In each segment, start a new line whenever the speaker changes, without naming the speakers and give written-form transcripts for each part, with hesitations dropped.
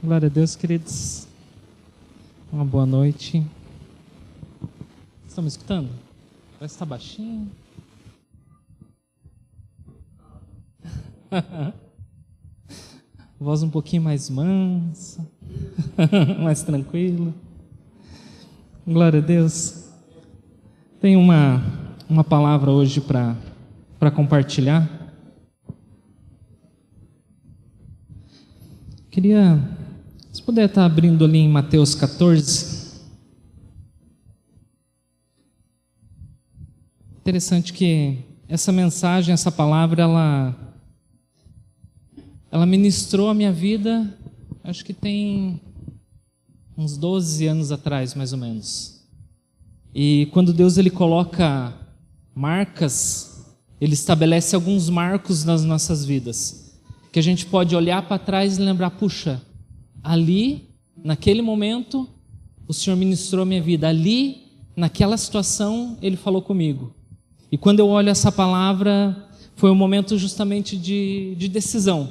Glória a Deus, queridos. Uma boa noite. Estão me escutando? Parece que está baixinho. Voz um pouquinho mais mansa, mais tranquila. Glória a Deus. Tenho uma palavra hoje para compartilhar. Queria, se puder estar abrindo ali em Mateus 14. Interessante que essa mensagem, essa palavra, ela ministrou a minha vida, acho que tem uns 12 anos atrás, mais ou menos. E quando Deus ele coloca marcas, Ele estabelece alguns marcos nas nossas vidas, que a gente pode olhar para trás e lembrar, puxa, ali, naquele momento, o Senhor ministrou a minha vida, ali, naquela situação, Ele falou comigo. E quando eu olho essa palavra, foi um momento justamente de decisão,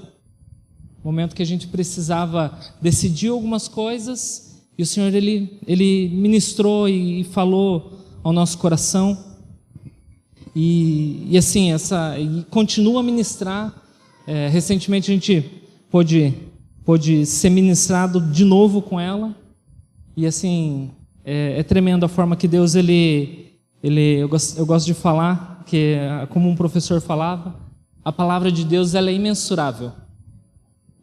momento que a gente precisava decidir algumas coisas, e o Senhor ele ministrou e falou ao nosso coração, e assim, e continua a ministrar. Recentemente a gente pôde ser ministrado de novo com ela, e assim, é tremendo a forma que Deus, eu gosto de falar, que como um professor falava, a palavra de Deus ela é imensurável,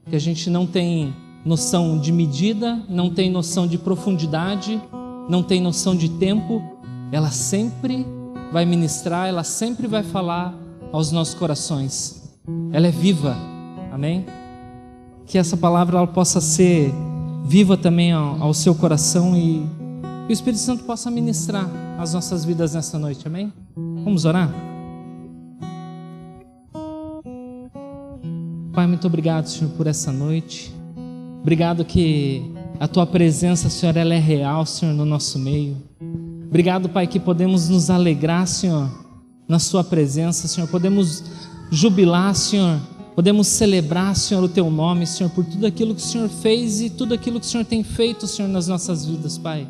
que a gente não tem noção de medida, não tem noção de profundidade, não tem noção de tempo. Ela sempre vai ministrar, ela sempre vai falar aos nossos corações. Ela é viva, amém? Que essa palavra ela possa ser viva também ao seu coração e o Espírito Santo possa ministrar as nossas vidas nessa noite, amém? Vamos orar? Pai, muito obrigado, Senhor, por essa noite. Obrigado que a Tua presença, Senhor, ela é real, Senhor, no nosso meio. Obrigado, Pai, que podemos nos alegrar, Senhor, na Sua presença, Senhor. Podemos jubilar, Senhor. Podemos celebrar, Senhor, o Teu nome, Senhor, por tudo aquilo que o Senhor fez e tudo aquilo que o Senhor tem feito, Senhor, nas nossas vidas, Pai.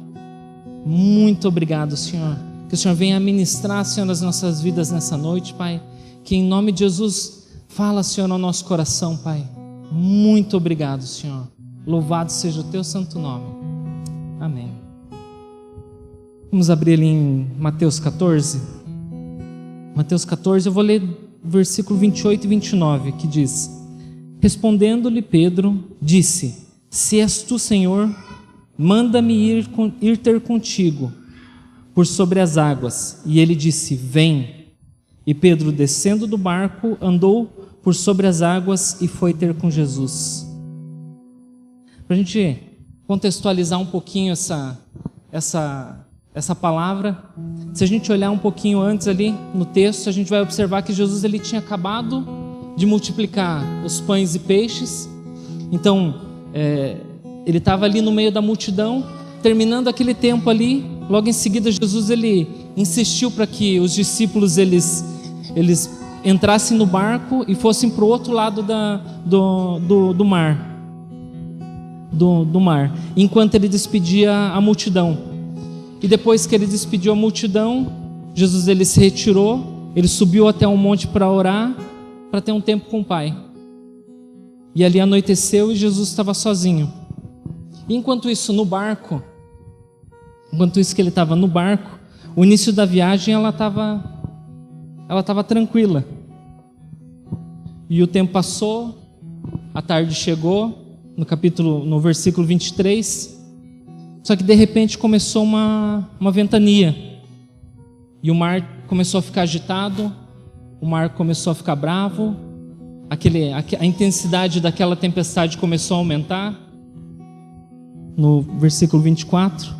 Muito obrigado, Senhor. Que o Senhor venha ministrar, Senhor, nas nossas vidas nessa noite, Pai. Que em nome de Jesus, fala, Senhor, ao nosso coração, Pai. Muito obrigado, Senhor. Louvado seja o Teu santo nome. Amém. Vamos abrir ali em Mateus 14. Mateus 14, eu vou ler versículo 28 e 29, que diz: Respondendo-lhe Pedro, disse: Se és tu, Senhor, manda-me ir ter contigo por sobre as águas. E ele disse: Vem. E Pedro, descendo do barco, andou por sobre as águas e foi ter com Jesus. Para a gente contextualizar um pouquinho essa palavra, se a gente olhar um pouquinho antes ali no texto, a gente vai observar que Jesus ele tinha acabado de multiplicar os pães e peixes. Então, ele estava ali no meio da multidão, terminando aquele tempo ali. Logo em seguida, Jesus ele insistiu para que os discípulos eles entrassem no barco e fossem para o outro lado do mar. Do mar, enquanto ele despedia a multidão. E depois que ele despediu a multidão, Jesus ele se retirou, ele subiu até um monte para orar, para ter um tempo com o Pai. E ali anoiteceu e Jesus estava sozinho. E enquanto isso que ele estava no barco, o início da viagem ela estava tranquila. E o tempo passou, a tarde chegou, no versículo 23, só que de repente começou uma ventania, e o mar começou a ficar agitado, o mar começou a ficar bravo, a intensidade daquela tempestade começou a aumentar. No versículo 24,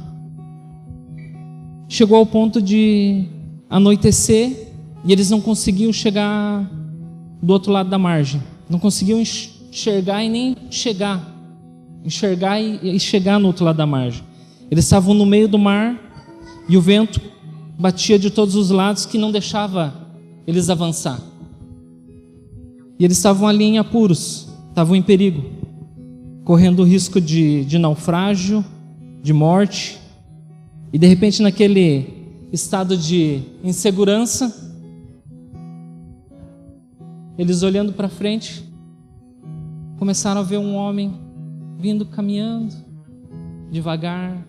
chegou ao ponto de anoitecer, e eles não conseguiam chegar do outro lado da margem, não conseguiam enxergar e nem enxergar e chegar no outro lado da margem. Eles estavam no meio do mar e o vento batia de todos os lados que não deixava eles avançar. E eles estavam ali em apuros, estavam em perigo. correndo o risco de naufrágio, de morte, e de repente naquele estado de insegurança, eles olhando para frente, começaram a ver um homem vindo caminhando devagar.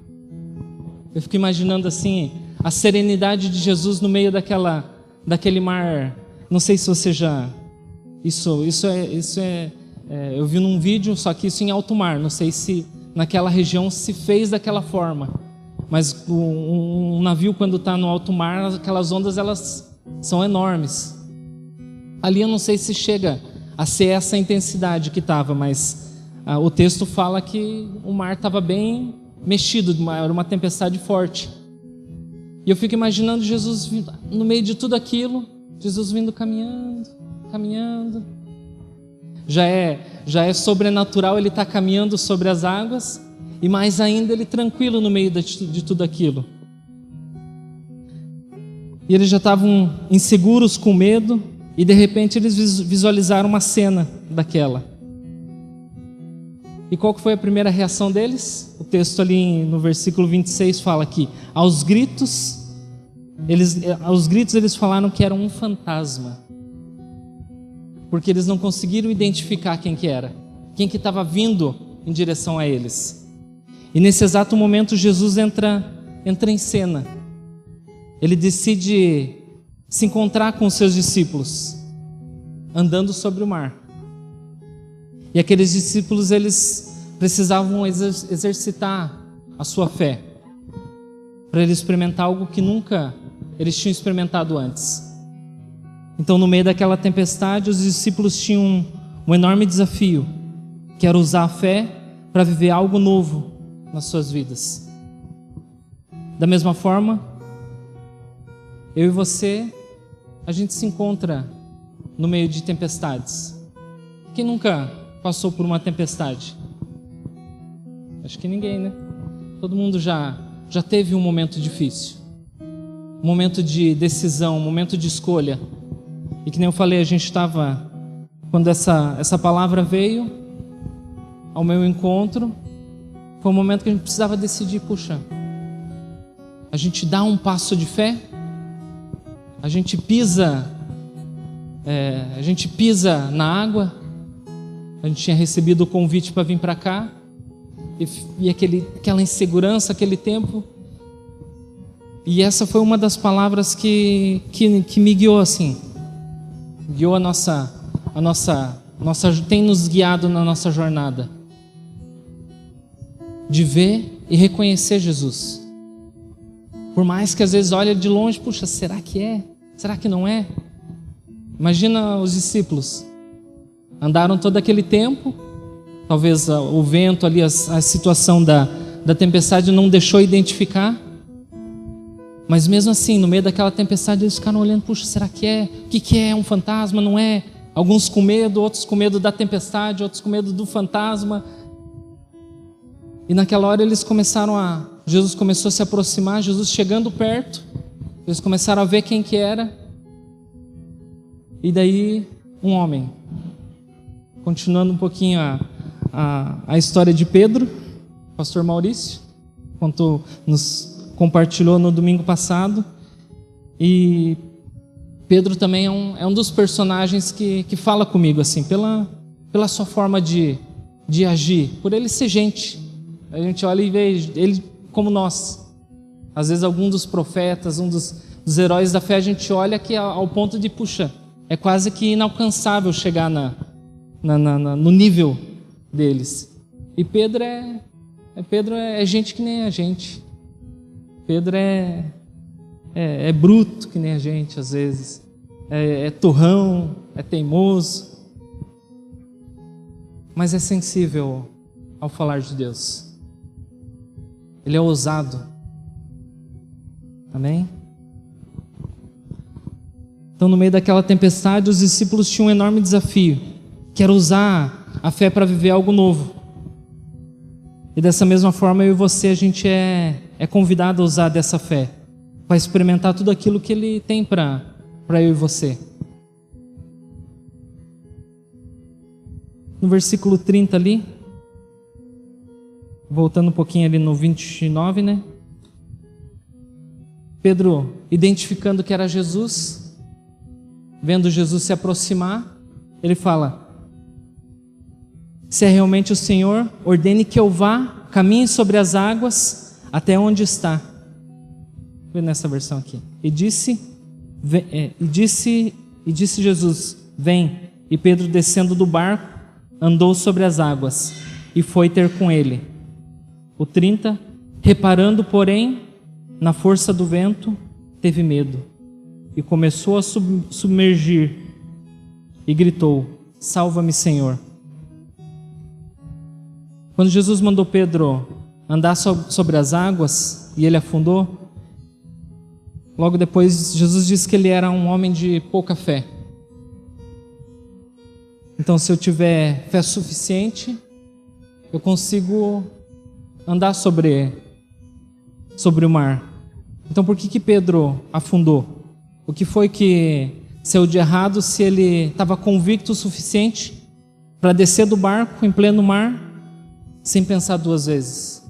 Eu fico imaginando assim, a serenidade de Jesus no meio daquele mar. Não sei se você já... Isso é eu vi num vídeo, só que isso em alto mar. Não sei se naquela região se fez daquela forma. Mas um navio, quando está no alto mar, aquelas ondas, elas são enormes. Ali eu não sei se chega a ser essa intensidade que estava, mas o texto fala que o mar estava bem mexido, era uma tempestade forte. E eu fico imaginando Jesus vindo, no meio de tudo aquilo, Jesus vindo caminhando. Já é sobrenatural ele estar caminhando sobre as águas, e mais ainda ele tranquilo no meio de tudo aquilo. E eles já estavam inseguros, com medo, e de repente eles visualizaram uma cena daquela. E qual que foi a primeira reação deles? O texto ali no versículo 26 fala que aos gritos eles falaram que era um fantasma, porque eles não conseguiram identificar quem que era, quem que estava vindo em direção a eles. E nesse exato momento Jesus entra em cena. Ele decide se encontrar com os seus discípulos, andando sobre o mar. E aqueles discípulos, eles precisavam exercitar a sua fé, para eles experimentar algo que nunca eles tinham experimentado antes. Então, no meio daquela tempestade, os discípulos tinham um enorme desafio, que era usar a fé para viver algo novo nas suas vidas. Da mesma forma, eu e você, a gente se encontra no meio de tempestades. Quem nunca passou por uma tempestade? Acho que ninguém, né? Todo mundo já teve um momento difícil, um momento de decisão, um momento de escolha. E que nem eu falei, a gente estava, quando essa palavra veio ao meu encontro, foi um momento que a gente precisava decidir, puxa, a gente dá um passo de fé, a gente pisa na água. A gente tinha recebido o convite para vir para cá, e aquela insegurança, aquele tempo. E essa foi uma das palavras que me guiou assim, guiou tem nos guiado na nossa jornada, de ver e reconhecer Jesus. Por mais que às vezes olhe de longe, puxa, será que é? Será que não é? Imagina os discípulos, andaram todo aquele tempo, talvez o vento ali, a situação da tempestade não deixou identificar, mas mesmo assim, no meio daquela tempestade, eles ficaram olhando, puxa, será que é? O que é? Um fantasma? Não é? Alguns com medo, outros com medo da tempestade, outros com medo do fantasma. E naquela hora Jesus começou a se aproximar, Jesus chegando perto, eles começaram a ver quem que era. E daí, um homem, continuando um pouquinho a história de Pedro, pastor Maurício, quanto nos compartilhou no domingo passado. E Pedro também é um dos personagens que fala comigo, assim, pela sua forma de agir, por ele ser gente. A gente olha e vê ele como nós. Às vezes algum dos profetas, um dos heróis da fé, a gente olha que ao ponto de, puxa, é quase que inalcançável chegar no nível deles. E Pedro é gente que nem a gente. Pedro é bruto que nem a gente às vezes. É turrão, é teimoso, mas é sensível ao falar de Deus. Ele é ousado. Amém? Então, no meio daquela tempestade, os discípulos tinham um enorme desafio, que era usar a fé para viver algo novo. E dessa mesma forma, eu e você, a gente é convidado a usar dessa fé, para experimentar tudo aquilo que Ele tem para eu e você. No versículo 30 ali, voltando um pouquinho ali no 29, né? Pedro, identificando que era Jesus, vendo Jesus se aproximar, ele fala: se é realmente o Senhor, ordene que eu vá, caminhe sobre as águas até onde está. Vê nessa versão aqui. E disse Jesus: vem. E Pedro, descendo do barco, andou sobre as águas e foi ter com ele. O 30, reparando, porém, na força do vento, teve medo e começou a submergir e gritou: salva-me, Senhor. Quando Jesus mandou Pedro andar sobre as águas e ele afundou, logo depois Jesus disse que ele era um homem de pouca fé. Então, se eu tiver fé suficiente, eu consigo andar sobre o mar. Então, por que Pedro afundou? O que foi que saiu de errado se ele estava convicto o suficiente para descer do barco em pleno mar sem pensar duas vezes?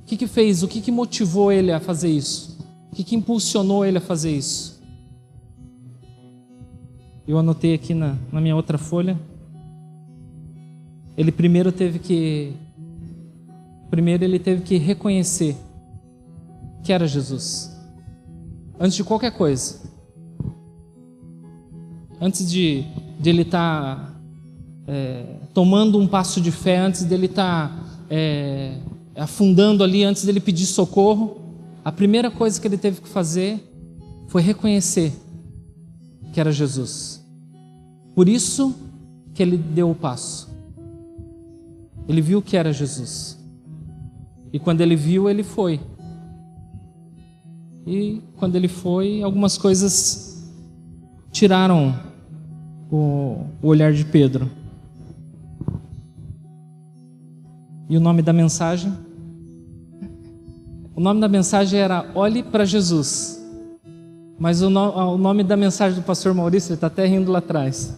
O que fez? O que motivou ele a fazer isso? O que impulsionou ele a fazer isso? Eu anotei aqui na minha outra folha. Ele primeiro teve que reconhecer que era Jesus. Antes de qualquer coisa. Antes de ele estar tomando um passo de fé, antes dele estar afundando ali, antes dele pedir socorro, a primeira coisa que ele teve que fazer foi reconhecer que era Jesus. Por isso que ele deu o passo. Ele viu que era Jesus. E quando ele viu, ele foi. E quando ele foi, algumas coisas tiraram o olhar de Pedro. E o nome da mensagem? O nome da mensagem era Olhe para Jesus. Mas o nome da mensagem do pastor Maurício, ele está até rindo lá atrás.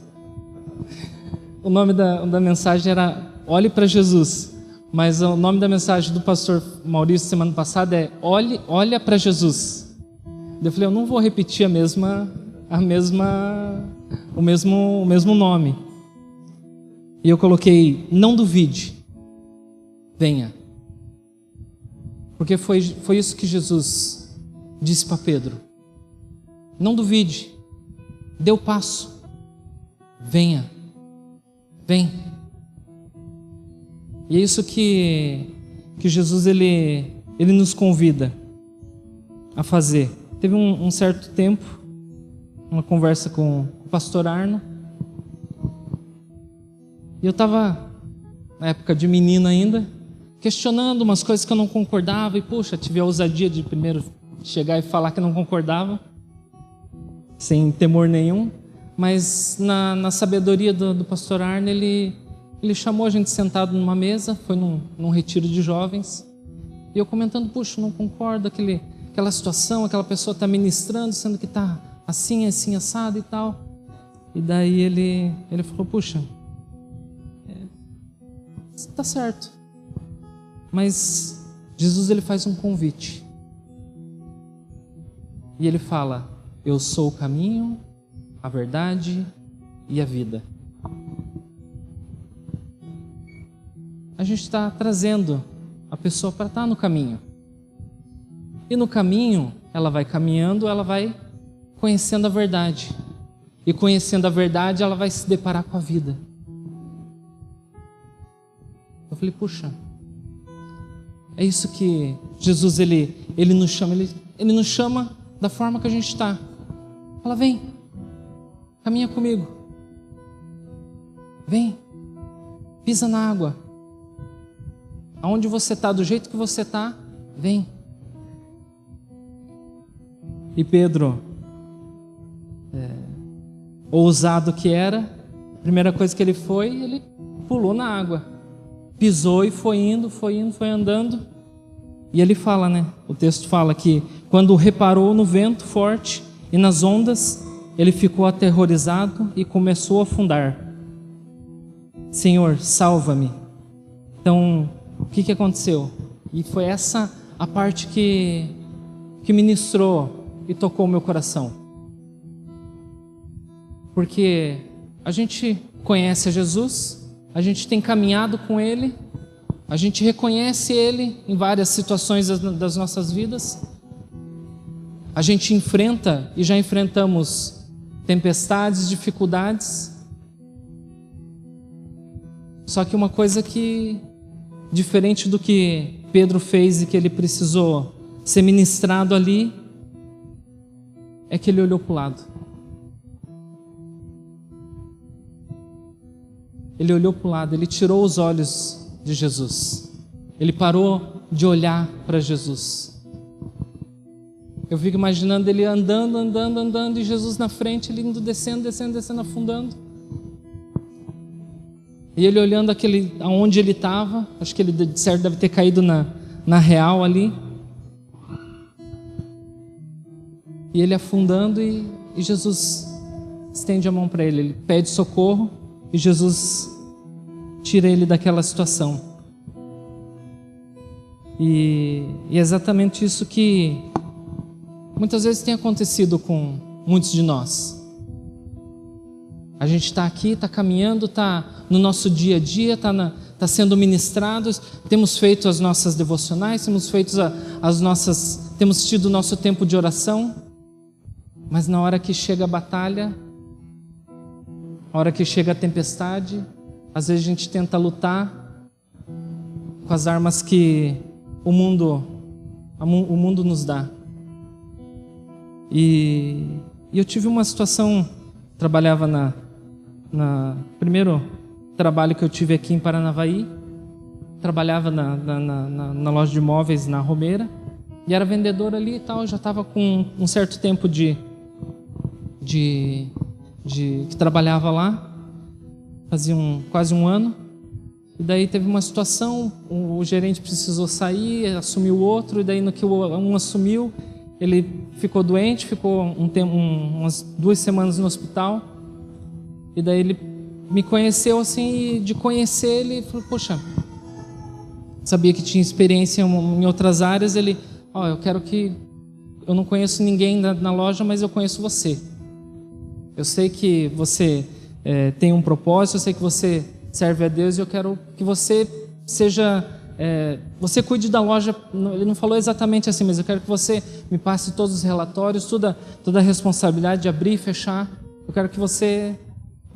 O nome da mensagem era Olhe para Jesus. Mas o nome da mensagem do pastor Maurício semana passada é Olha para Jesus. Eu falei, eu não vou repetir o mesmo nome. E eu coloquei, não duvide, venha. Porque foi isso que Jesus disse para Pedro. Não duvide, dê o passo, venha, vem. E é isso que Jesus ele nos convida a fazer. Teve um certo tempo, uma conversa com o pastor Arno, e eu estava, na época de menino ainda, questionando umas coisas que eu não concordava, e puxa, tive a ousadia de primeiro chegar e falar que não concordava, sem temor nenhum, mas na sabedoria do pastor Arno, ele chamou a gente sentado numa mesa, foi num retiro de jovens, e eu comentando, puxa, não concordo, aquela situação, aquela pessoa está ministrando, sendo que está assim, assado e tal. E daí ele falou, puxa, está certo, mas Jesus ele faz um convite, e ele fala, eu sou o caminho, a verdade e a vida. A gente está trazendo a pessoa para estar no caminho. E no caminho, ela vai caminhando, ela vai conhecendo a verdade. E conhecendo a verdade, ela vai se deparar com a vida. Eu falei, puxa, é isso que Jesus ele nos chama. Ele nos chama da forma que a gente está. Fala, vem, caminha comigo. Vem, pisa na água. Aonde você está, do jeito que você está, vem. E Pedro, ousado que era, a primeira coisa que ele pulou na água. Pisou e foi indo, foi andando. E ele fala, né? O texto fala que quando reparou no vento forte e nas ondas, ele ficou aterrorizado e começou a afundar. Senhor, salva-me. Então, que aconteceu? E foi essa a parte que ministrou e tocou o meu coração. Porque a gente conhece a Jesus, a gente tem caminhado com Ele, a gente reconhece Ele em várias situações das nossas vidas, a gente enfrenta e já enfrentamos tempestades, dificuldades. Só que uma coisa que, diferente do que Pedro fez e que ele precisou ser ministrado ali, é que ele olhou para o lado. Ele olhou para o lado, ele tirou os olhos de Jesus. Ele parou de olhar para Jesus. Eu fico imaginando ele andando, e Jesus na frente, ele indo descendo, afundando. E ele olhando aonde ele estava, acho que ele de certo deve ter caído na real ali. E ele afundando e Jesus estende a mão para ele. Ele pede socorro e Jesus tira ele daquela situação. E é exatamente isso que muitas vezes tem acontecido com muitos de nós. A gente está aqui, está caminhando, está no nosso dia a dia, está sendo ministrados, temos feito as nossas devocionais, temos tido o nosso tempo de oração, mas na hora que chega a batalha, na hora que chega a tempestade, às vezes a gente tenta lutar com as armas que o mundo nos dá. E eu tive uma situação, trabalhava primeiro trabalho que eu tive aqui em Paranavaí, trabalhava na loja de imóveis na Romeira, e era vendedor ali e tal, já estava com um certo tempo que trabalhava lá, fazia quase um ano, e daí teve uma situação, o gerente precisou sair, assumiu o outro, e daí no que um assumiu, ele ficou doente, ficou umas 2 semanas no hospital, e daí ele me conheceu assim, e de conhecer ele, falou, poxa, sabia que tinha experiência em outras áreas, ele, eu não conheço ninguém na loja, mas eu conheço você. Eu sei que você tem um propósito, eu sei que você serve a Deus, e eu quero que você seja... você cuide da loja. Ele não falou exatamente assim, mas eu quero que você me passe todos os relatórios, toda a responsabilidade de abrir e fechar, eu quero que você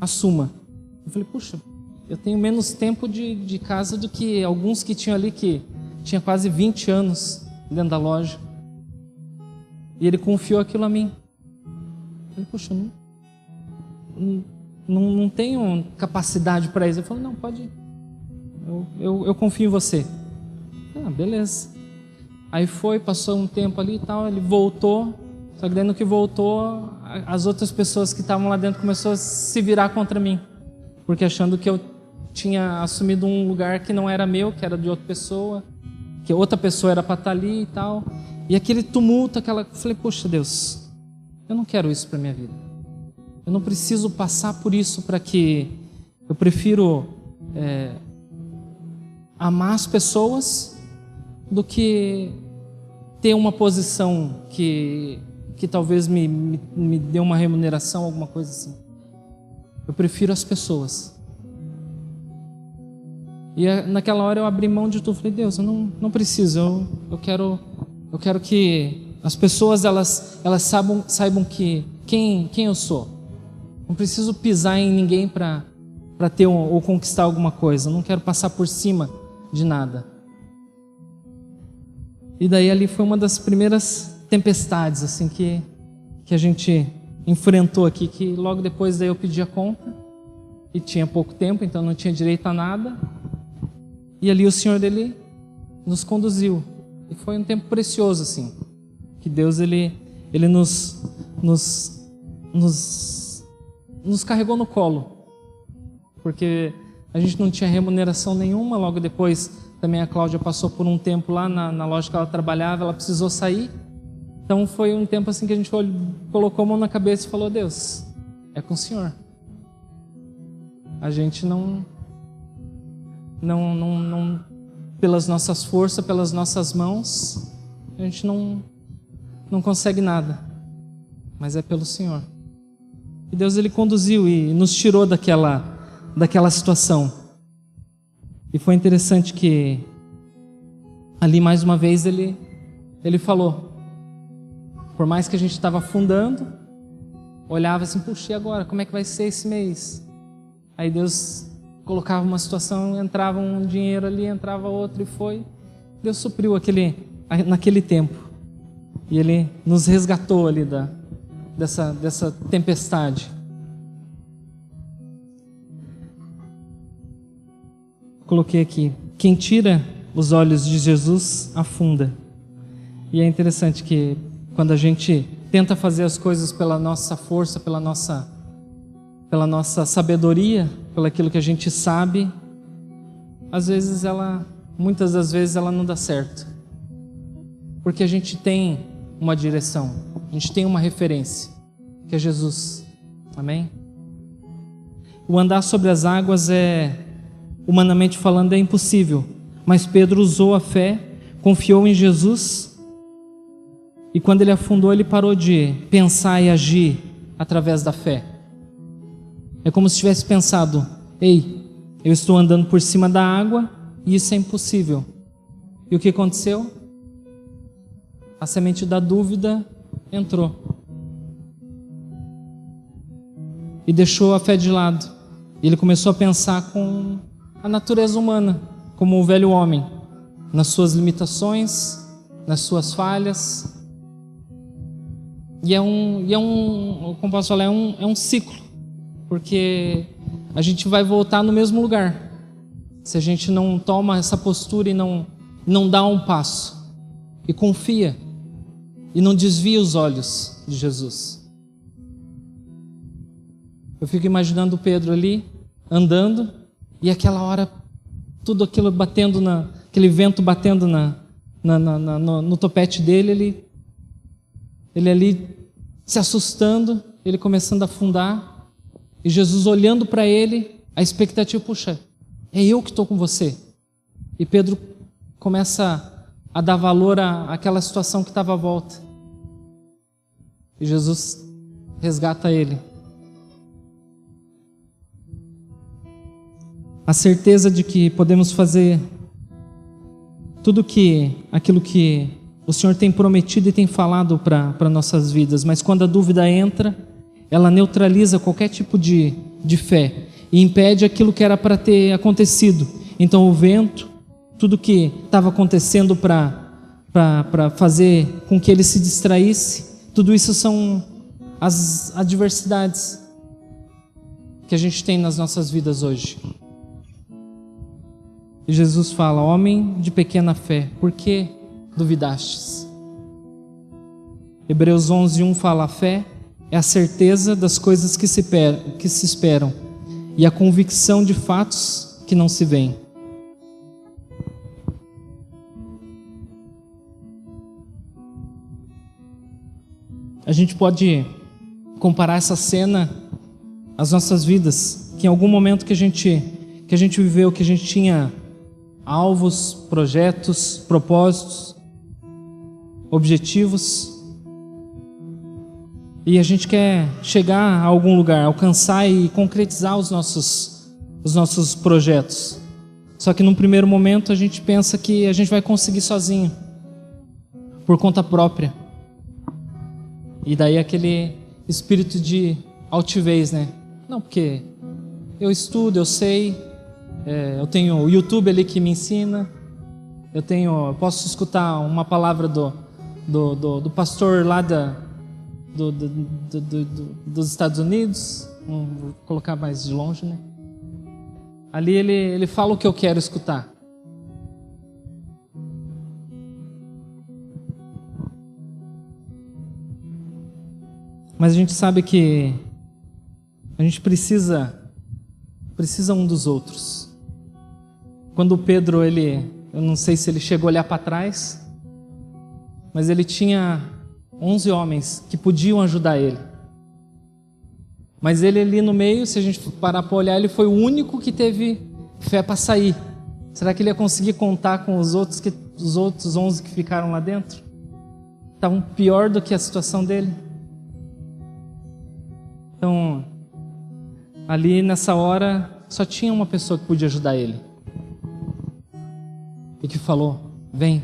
assuma. Eu falei, puxa, eu tenho menos tempo de casa do que alguns que tinham ali, que tinha quase 20 anos dentro da loja, e ele confiou aquilo a mim. Eu falei, puxa, não tenho capacidade para isso. Ele falou, não, pode ir, eu confio em você. Beleza. Aí passou um tempo ali e tal, ele voltou, só que daí no que voltou, as outras pessoas que estavam lá dentro começaram a se virar contra mim, porque achando que eu tinha assumido um lugar que não era meu, que era de outra pessoa, que outra pessoa era para estar ali e tal, e aquele tumulto, eu falei, poxa Deus, eu não quero isso para minha vida, eu não preciso passar por isso eu prefiro amar as pessoas do que ter uma posição que talvez me dê uma remuneração, alguma coisa assim. Eu prefiro as pessoas. E naquela hora eu abri mão de tudo. Falei, Deus, eu não preciso. Eu quero que as pessoas elas saibam quem eu sou. Não preciso pisar em ninguém para ter ou conquistar alguma coisa. Eu não quero passar por cima de nada. E daí ali foi uma das primeiras tempestades assim que a gente enfrentou aqui, que logo depois daí eu pedi a conta e tinha pouco tempo, então não tinha direito a nada, e ali o Senhor dele nos conduziu, e foi um tempo precioso assim, que Deus ele nos carregou no colo, porque a gente não tinha remuneração nenhuma. Logo depois também a Cláudia passou por um tempo lá na loja que ela trabalhava, ela precisou sair. Então foi um tempo assim que a gente colocou a mão na cabeça e falou, Deus, é com o Senhor. A gente não pelas nossas forças, pelas nossas mãos, a gente não consegue nada, mas é pelo Senhor. E Deus, Ele conduziu e nos tirou daquela situação. E foi interessante que ali mais uma vez Ele falou, por mais que a gente estava afundando, olhava assim, puxa, e agora? Como é que vai ser esse mês? Aí Deus colocava uma situação, entrava um dinheiro ali, entrava outro, e foi. Deus supriu naquele tempo. E Ele nos resgatou ali dessa tempestade. Coloquei aqui, quem tira os olhos de Jesus afunda. E é interessante que quando a gente tenta fazer as coisas pela nossa força, pela nossa sabedoria, pelo aquilo que a gente sabe, muitas das vezes ela não dá certo. Porque a gente tem uma direção, a gente tem uma referência, que é Jesus. Amém? O andar sobre as águas humanamente falando, é impossível. Mas Pedro usou a fé, confiou em Jesus, e quando ele afundou, ele parou de pensar e agir através da fé. É como se tivesse pensado, ei, eu estou andando por cima da água e isso é impossível. E o que aconteceu? A semente da dúvida entrou e deixou a fé de lado. E ele começou a pensar com a natureza humana, como o velho homem, nas suas limitações, nas suas falhas. Como posso falar, é um ciclo, porque a gente vai voltar no mesmo lugar se a gente não toma essa postura e não dá um passo e confia e não desvia os olhos de Jesus. Eu fico imaginando Pedro ali andando e aquela hora tudo aquilo batendo aquele vento batendo no topete dele, ele ali se assustando, ele começando a afundar, e Jesus olhando para ele, a expectativa, puxa, é eu que estou com você. E Pedro começa a dar valor àquela situação que estava à volta. E Jesus resgata ele. A certeza de que podemos fazer tudo aquilo que o Senhor tem prometido e tem falado para nossas vidas, mas quando a dúvida entra, ela neutraliza qualquer tipo de fé e impede aquilo que era para ter acontecido. Então o vento, tudo que estava acontecendo para fazer com que ele se distraísse, tudo isso são as adversidades que a gente tem nas nossas vidas hoje. E Jesus fala, homem de pequena fé, por que duvidastes? Hebreus 11:1 fala, a fé é a certeza das coisas que se esperam e a convicção de fatos que não se veem. A gente pode comparar essa cena às nossas vidas, que em algum momento que a gente viveu, que a gente tinha alvos, projetos, propósitos, objetivos, e a gente quer chegar a algum lugar, alcançar e concretizar os nossos projetos. Só que num primeiro momento a gente pensa que a gente vai conseguir sozinho, por conta própria. E daí aquele espírito de altivez, né? Não, porque eu estudo, eu sei, eu tenho o YouTube ali que me ensina, eu posso escutar uma palavra do pastor lá dos Estados Unidos, vou colocar mais de longe, né? Ali ele fala o que eu quero escutar. Mas a gente sabe que a gente precisa um dos outros. Quando o Pedro, eu não sei se ele chegou a olhar para trás, mas ele tinha 11 homens que podiam ajudar ele. Mas ele ali no meio, se a gente parar para olhar, ele foi o único que teve fé para sair. Será que ele ia conseguir contar com os outros 11 que ficaram lá dentro? Estavam pior do que a situação dele. Então, ali nessa hora, só tinha uma pessoa que podia ajudar ele. E que falou: vem.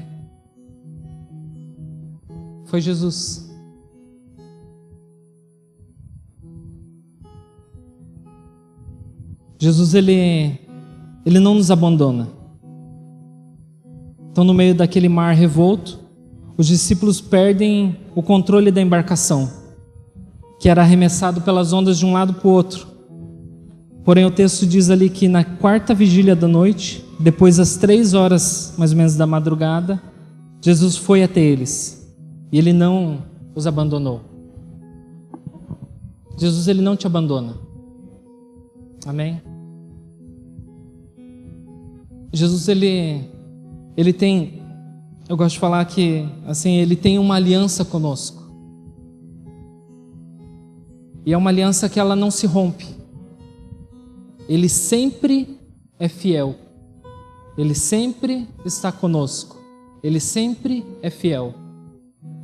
Foi Jesus. Jesus, ele não nos abandona. Então, no meio daquele mar revolto, os discípulos perdem o controle da embarcação, que era arremessado pelas ondas de um lado para o outro. Porém, o texto diz ali que na quarta vigília da noite, depois das 3 horas mais ou menos da madrugada, Jesus foi até eles e ele não os abandonou. Jesus, ele não te abandona. Amém? Jesus, ele tem, eu gosto de falar que assim, ele tem uma aliança conosco. E é uma aliança que ela não se rompe. Ele sempre é fiel. Ele sempre está conosco. Ele sempre é fiel.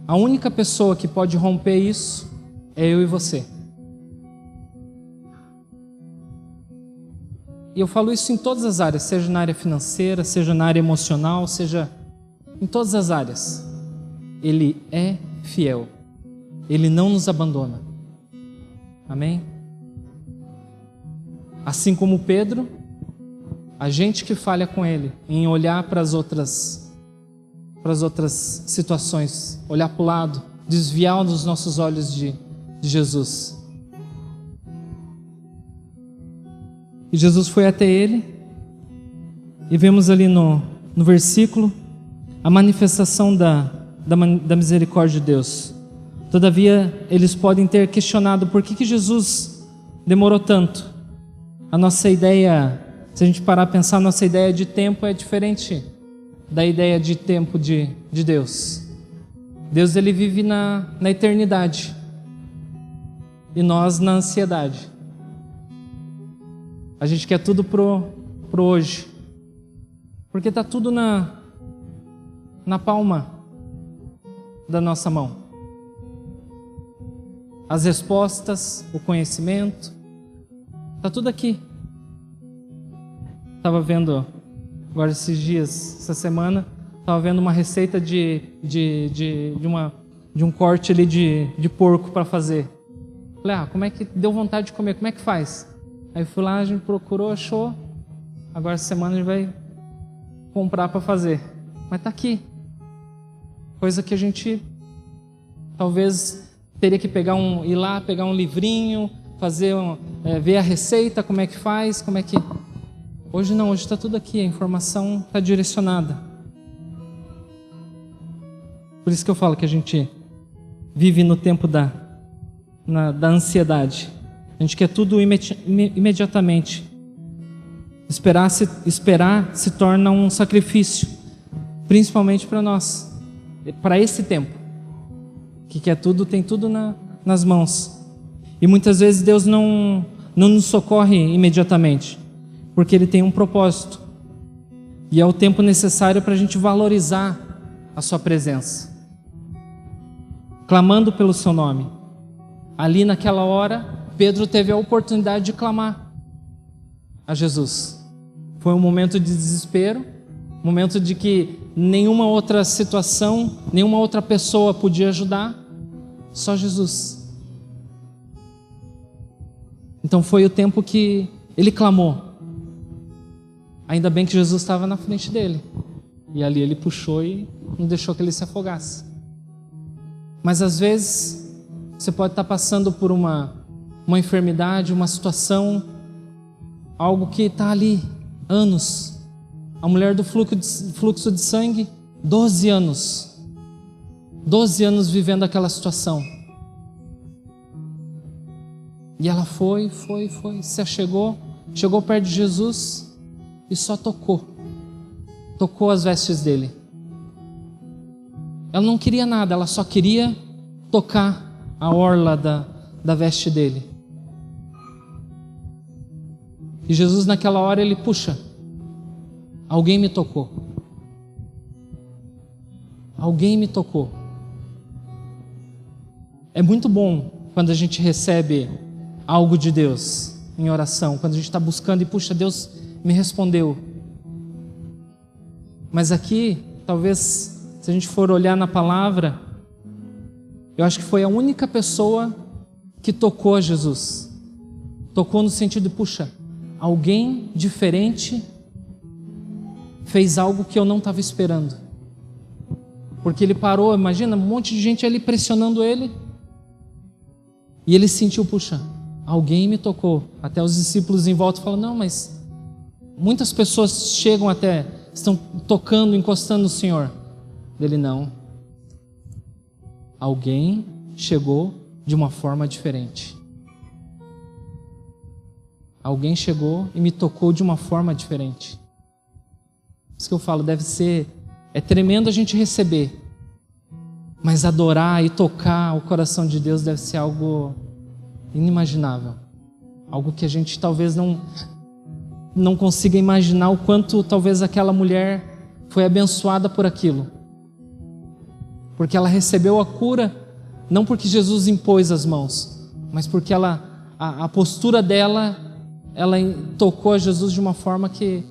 A única pessoa que pode romper isso é eu e você. E eu falo isso em todas as áreas, seja na área financeira, seja na área emocional, seja em todas as áreas. Ele é fiel. Ele não nos abandona. Amém? Assim como Pedro, a gente que falha com ele em olhar para as outras situações, olhar para o lado, desviar os nossos olhos de Jesus. E Jesus foi até ele, e vemos ali no versículo a manifestação da misericórdia de Deus. Todavia, eles podem ter questionado por que Jesus demorou tanto. A nossa ideia, se a gente parar a pensar, a nossa ideia de tempo é diferente da ideia de tempo de Deus. Deus, ele vive na eternidade e nós na ansiedade. A gente quer tudo pro hoje, porque está tudo na palma da nossa mão. As respostas, o conhecimento, está tudo aqui. Estava vendo agora esses dias, essa semana, estava vendo uma receita de um corte ali de porco para fazer. Falei, como é que deu vontade de comer? Como é que faz? Aí fui lá, a gente procurou, achou. Agora essa semana a gente vai comprar para fazer. Mas está aqui. Coisa que a gente talvez teria que ir lá, pegar um livrinho, fazer ver a receita, como é que faz, como é que... Hoje não, hoje está tudo aqui, a informação está direcionada. Por isso que eu falo que a gente vive no tempo da ansiedade. A gente quer tudo imediatamente. Esperar se torna um sacrifício, principalmente para nós, para esse tempo, que quer tudo, tem tudo nas mãos. E muitas vezes Deus não nos socorre imediatamente, porque Ele tem um propósito, e é o tempo necessário para a gente valorizar a Sua presença, clamando pelo Seu nome. Ali naquela hora, Pedro teve a oportunidade de clamar a Jesus. Foi um momento de desespero, um momento de que nenhuma outra situação, nenhuma outra pessoa podia ajudar, só Jesus. Então foi o tempo que ele clamou. Ainda bem que Jesus estava na frente dele, e ali ele puxou e não deixou que ele se afogasse. Mas às vezes você pode estar passando por uma enfermidade, uma situação, algo que está ali, anos. A mulher do fluxo de sangue, 12 anos. 12 anos vivendo aquela situação. E ela foi, se achegou, chegou perto de Jesus e só tocou as vestes dele. Ela não queria nada, ela só queria tocar a orla da veste dele. E Jesus naquela hora ele puxa alguém me tocou. Alguém me tocou. É muito bom quando a gente recebe algo de Deus em oração, quando a gente está buscando e, puxa, Deus me respondeu. Mas aqui, talvez, se a gente for olhar na palavra, eu acho que foi a única pessoa que tocou a Jesus. Tocou no sentido de, puxa, alguém diferente fez algo que eu não estava esperando. Porque ele parou, imagina, um monte de gente ali pressionando ele. E ele sentiu, puxa, alguém me tocou. Até os discípulos em volta falam, não, mas muitas pessoas chegam até, estão tocando, encostando no Senhor. Ele não. Alguém chegou de uma forma diferente. Alguém chegou e me tocou de uma forma diferente. Isso que eu falo, deve ser, é tremendo a gente receber, mas adorar e tocar o coração de Deus deve ser algo inimaginável. Algo que a gente talvez não consiga imaginar o quanto talvez aquela mulher foi abençoada por aquilo. Porque ela recebeu a cura, não porque Jesus impôs as mãos, mas porque a postura dela, ela tocou a Jesus de uma forma que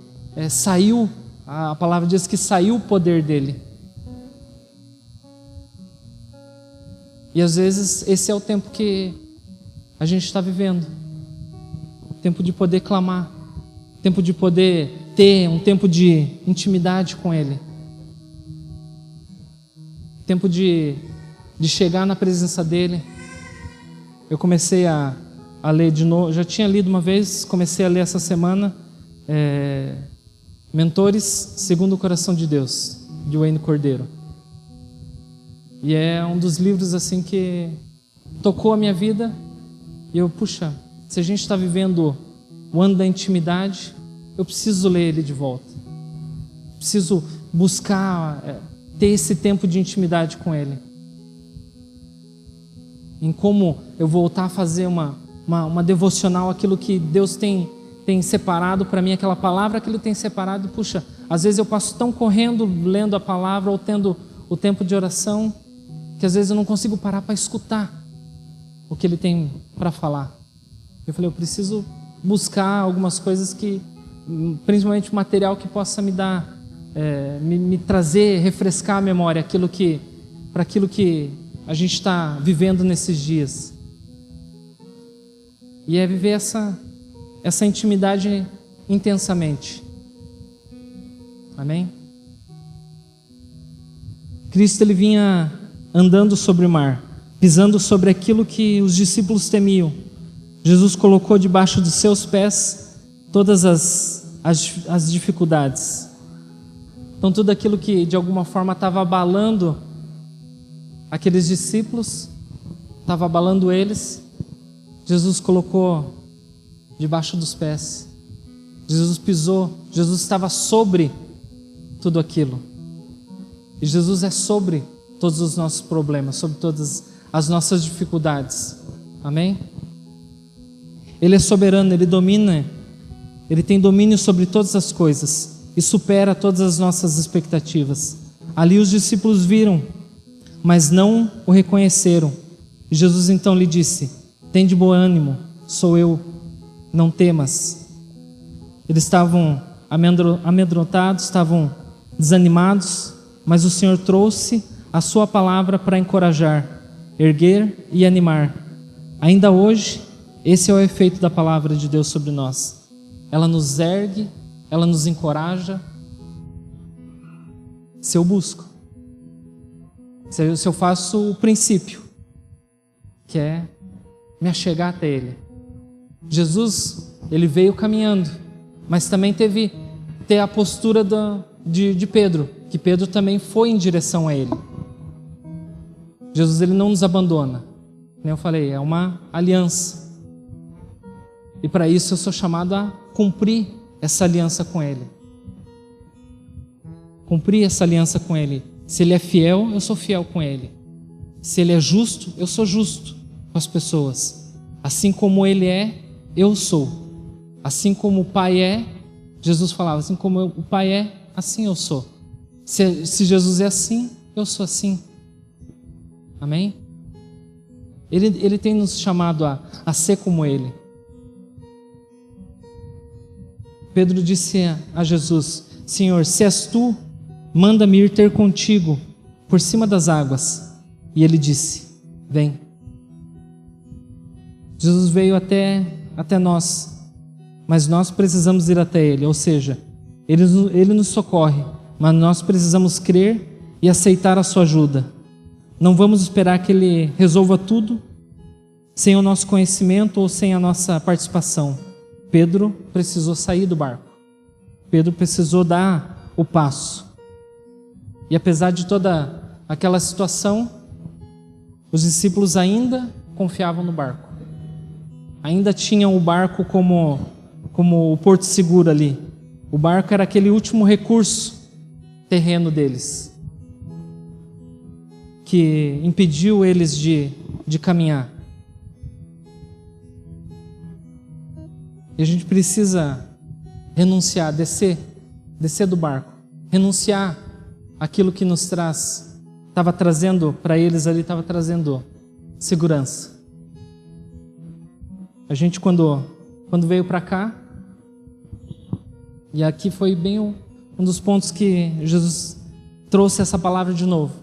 saiu, a palavra diz que saiu o poder dele. E às vezes esse é o tempo que a gente está vivendo. Tempo de poder clamar, tempo de poder ter um tempo de intimidade com Ele. Tempo de chegar na presença dEle. Eu comecei a ler de novo, já tinha lido uma vez, comecei a ler essa semana, Mentores Segundo o Coração de Deus, de Wayne Cordeiro. E é um dos livros assim que tocou a minha vida. E eu, puxa, se a gente está vivendo o ano da intimidade, eu preciso ler ele de volta. Preciso buscar ter esse tempo de intimidade com ele. Em como eu voltar a fazer uma devocional, aquilo que Deus tem separado para mim, aquela palavra que Ele tem separado. E, puxa, às vezes eu passo tão correndo, lendo a palavra ou tendo o tempo de oração, que às vezes eu não consigo parar para escutar o que Ele tem para falar. Eu falei, eu preciso buscar algumas coisas que, principalmente material que possa me dar, me trazer, refrescar a memória, para aquilo que a gente está vivendo nesses dias. E é viver essa intimidade intensamente. Amém? Cristo, Ele vinha andando sobre o mar, pisando sobre aquilo que os discípulos temiam. Jesus colocou debaixo dos seus pés todas as dificuldades. Então tudo aquilo que de alguma forma estava abalando aqueles discípulos, estava abalando eles, Jesus colocou debaixo dos pés. Jesus pisou, Jesus estava sobre tudo aquilo. E Jesus é sobre todos os nossos problemas, sobre todas as nossas dificuldades. Amém? Ele é soberano, Ele domina, Ele tem domínio sobre todas as coisas e supera todas as nossas expectativas. Ali os discípulos viram, mas não o reconheceram. E Jesus então lhe disse: tem de bom ânimo, sou eu, não temas. Eles estavam amedrontados, estavam desanimados, mas o Senhor trouxe a sua palavra para encorajar, erguer e animar. Ainda hoje, esse é o efeito da palavra de Deus sobre nós. Ela nos ergue, ela nos encoraja. Se eu busco, se eu faço o princípio, que é me achegar até Ele. Jesus, Ele veio caminhando, mas também teve a postura de Pedro, que Pedro também foi em direção a Ele. Jesus, Ele não nos abandona. Como eu falei, é uma aliança. E para isso eu sou chamado a cumprir essa aliança com Ele. Cumprir essa aliança com Ele. Se Ele é fiel, eu sou fiel com Ele. Se Ele é justo, eu sou justo com as pessoas. Assim como Ele é, eu sou. Assim como o Pai é, Jesus falava, assim como o Pai é, assim eu sou. Se Jesus é assim, eu sou assim. Amém? Ele tem nos chamado a ser como Ele. Pedro disse a Jesus, Senhor, se és tu, manda-me ir ter contigo por cima das águas. E ele disse, vem. Jesus veio até nós, mas nós precisamos ir até Ele, ou seja, Ele nos socorre, mas nós precisamos crer e aceitar a sua ajuda. Não vamos esperar que Ele resolva tudo sem o nosso conhecimento ou sem a nossa participação. Pedro precisou sair do barco. Pedro precisou dar o passo. E apesar de toda aquela situação, os discípulos ainda confiavam no barco. Ainda tinham o barco como o porto seguro ali. O barco era aquele último recurso terreno deles, que impediu eles de caminhar. E a gente precisa renunciar, descer do barco, renunciar aquilo que nos estava trazendo para eles ali, estava trazendo segurança. A gente quando veio para cá, e aqui foi bem um dos pontos que Jesus trouxe essa palavra de novo.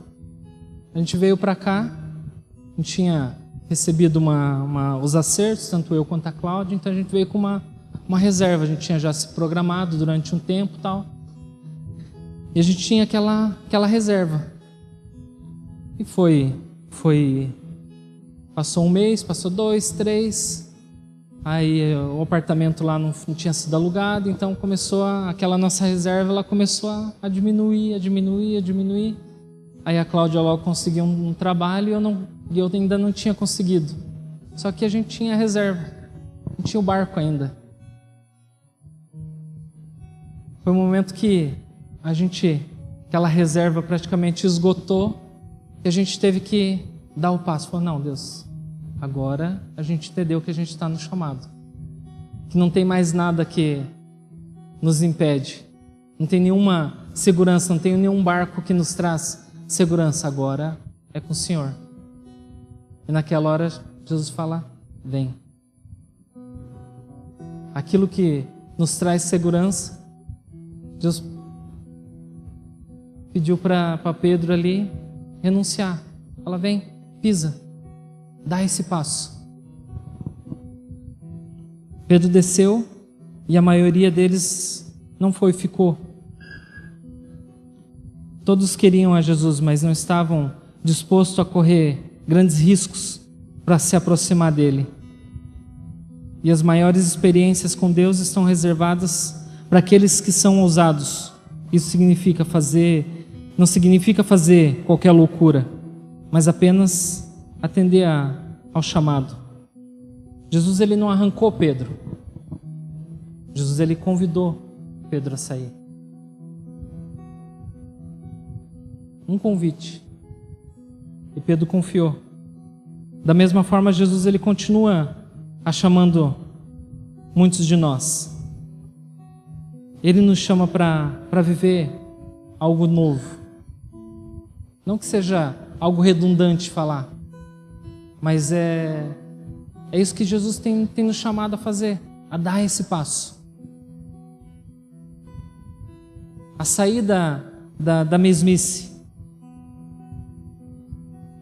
A gente veio para cá, a gente tinha recebido os acertos, tanto eu quanto a Cláudia, então a gente veio com uma reserva, a gente tinha já se programado durante um tempo e tal, e a gente tinha aquela reserva. E passou um mês, passou 2, 3, aí o apartamento lá não tinha sido alugado, então começou aquela nossa reserva, ela começou a diminuir. Aí a Cláudia logo conseguiu um trabalho e eu ainda não tinha conseguido. Só que a gente tinha a reserva, não tinha o barco ainda. Foi um momento que aquela reserva praticamente esgotou, e a gente teve que dar o passo. Falou, não, Deus, agora a gente entendeu que a gente está no chamado. Que não tem mais nada que nos impede. Não tem nenhuma segurança, não tem nenhum barco que nos traz segurança. Agora é com o Senhor. E naquela hora Jesus fala, vem. Aquilo que nos traz segurança, Deus pediu para Pedro ali renunciar. Fala, vem, pisa, dá esse passo. Pedro desceu e a maioria deles não ficou. Todos queriam a Jesus, mas não estavam dispostos a correr grandes riscos para se aproximar dele. E as maiores experiências com Deus estão reservadas para aqueles que são ousados. Isso não significa fazer qualquer loucura, mas apenas atender ao chamado. Jesus, ele não arrancou Pedro. Jesus, ele convidou Pedro a sair. Um convite. E Pedro confiou. Da mesma forma, Jesus, ele continua chamando muitos de nós. Ele nos chama para viver algo novo. Não que seja algo redundante falar, mas é isso que Jesus tem nos chamado a fazer, a dar esse passo. A sair da mesmice.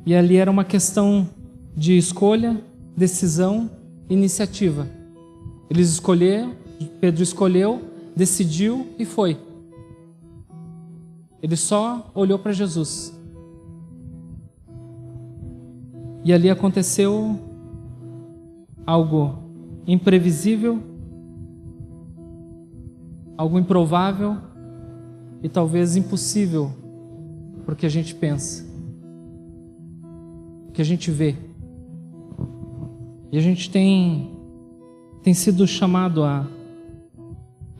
E ali era uma questão de escolha, decisão, iniciativa. Pedro escolheu, decidiu e foi. Ele só olhou para Jesus. E ali aconteceu algo imprevisível, algo improvável e talvez impossível porque a gente pensa, que a gente vê. E a gente tem sido chamado a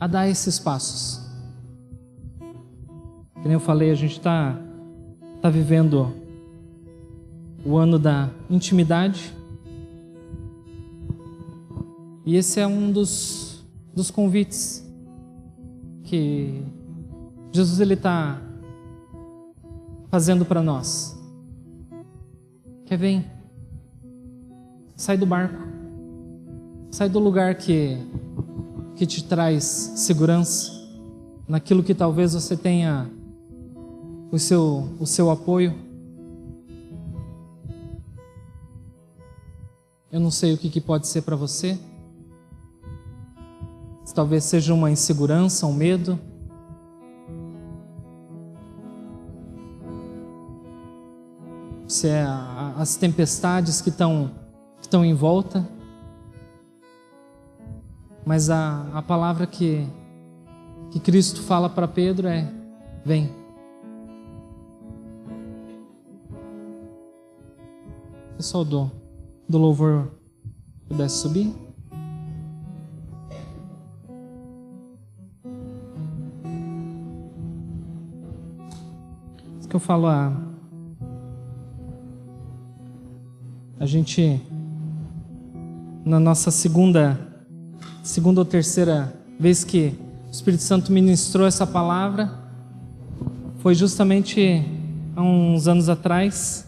dar esses passos. Como eu falei, a gente está vivendo o ano da intimidade. E esse é um dos convites que Jesus ele está fazendo para nós. Quer ver? Sai do barco. Sai do lugar que te traz segurança, naquilo que talvez você tenha o seu apoio. Eu não sei o que pode ser para você. Talvez seja uma insegurança, um medo. Se é as tempestades que estão em volta. Mas a palavra que Cristo fala para Pedro é: vem. Pessoal do louvor, pudesse subir? Isso que eu falo, a gente, na nossa segunda ou terceira vez que o Espírito Santo ministrou essa palavra, foi justamente há uns anos atrás,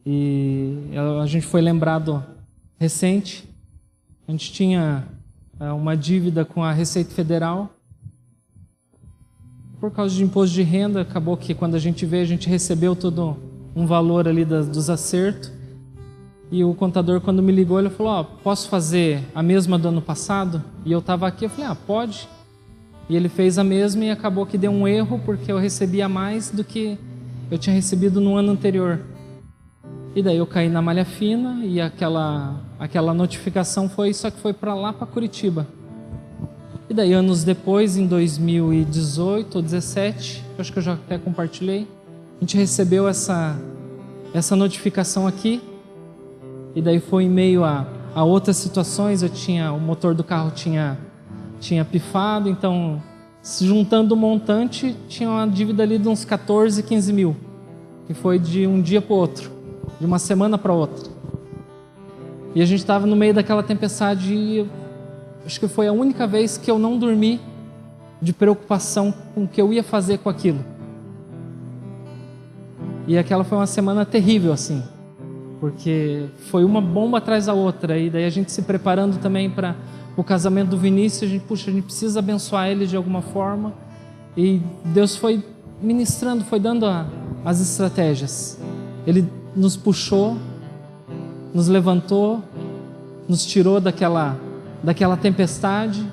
e a gente foi lembrado recente. A gente tinha uma dívida com a Receita Federal por causa de imposto de renda. Acabou que quando a gente veio, a gente recebeu todo um valor ali dos acertos. E o contador, quando me ligou, ele falou: posso fazer a mesma do ano passado? E eu estava aqui, eu falei: pode. E ele fez a mesma, e acabou que deu um erro, porque eu recebia mais do que eu tinha recebido no ano anterior. E daí eu caí na malha fina, e aquela notificação foi para lá, para Curitiba. E daí, anos depois, em 2018 ou 2017, acho que eu já até compartilhei, a gente recebeu essa notificação aqui. E daí foi em meio a outras situações. O motor do carro tinha pifado, então, se juntando o montante, tinha uma dívida ali de uns 14, 15 mil, que foi de um dia para o outro, de uma semana para outra. E a gente estava no meio daquela tempestade, e acho que foi a única vez que eu não dormi de preocupação com o que eu ia fazer com aquilo. E aquela foi uma semana terrível, assim, porque foi uma bomba atrás da outra. E daí a gente se preparando também para o casamento do Vinícius. A gente precisa abençoar ele de alguma forma. E Deus foi ministrando, foi dando as estratégias. Ele nos puxou, nos levantou, nos tirou daquela tempestade.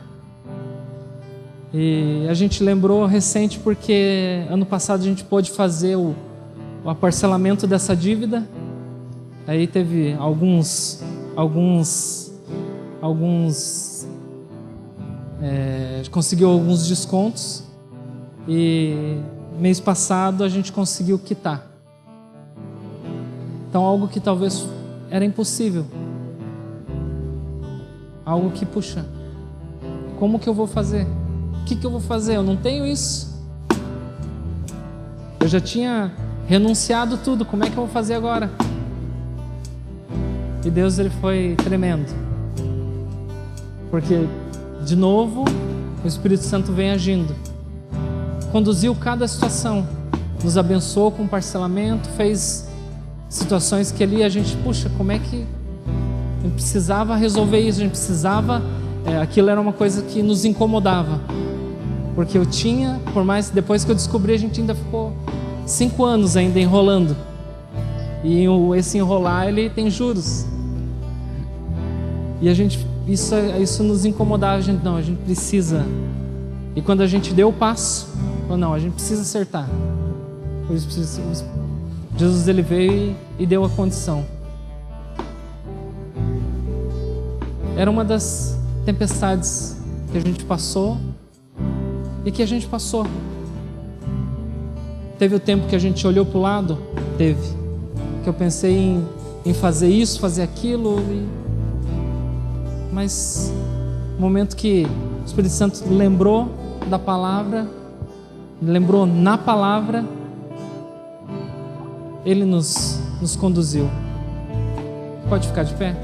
E a gente lembrou recente porque ano passado a gente pôde fazer o parcelamento dessa dívida. Aí teve alguns conseguiu alguns descontos, e mês passado a gente conseguiu quitar. Então, algo que talvez era impossível, algo que, puxa, como que eu vou fazer? O que eu vou fazer? Eu não tenho isso. Eu já tinha renunciado tudo, como é que eu vou fazer agora? E Deus, ele foi tremendo, porque de novo o Espírito Santo vem agindo, conduziu cada situação, nos abençoou com parcelamento, fez situações que ali a gente, puxa, como é que a gente precisava resolver isso, a gente precisava, aquilo era uma coisa que nos incomodava, porque eu tinha, por mais, depois que eu descobri, a gente ainda ficou 5 anos ainda enrolando, e esse enrolar, ele tem juros, e a gente, isso nos incomodava. A gente precisa, e quando a gente deu o passo, a gente precisa acertar. Por isso Jesus, ele veio e deu a condição. Era uma das tempestades que a gente passou, e que a gente passou. Teve o tempo que a gente olhou para o lado? Teve. Que eu pensei em fazer isso, fazer aquilo, mas no momento que o Espírito Santo lembrou da palavra, lembrou na palavra, ele nos conduziu. Pode ficar de pé?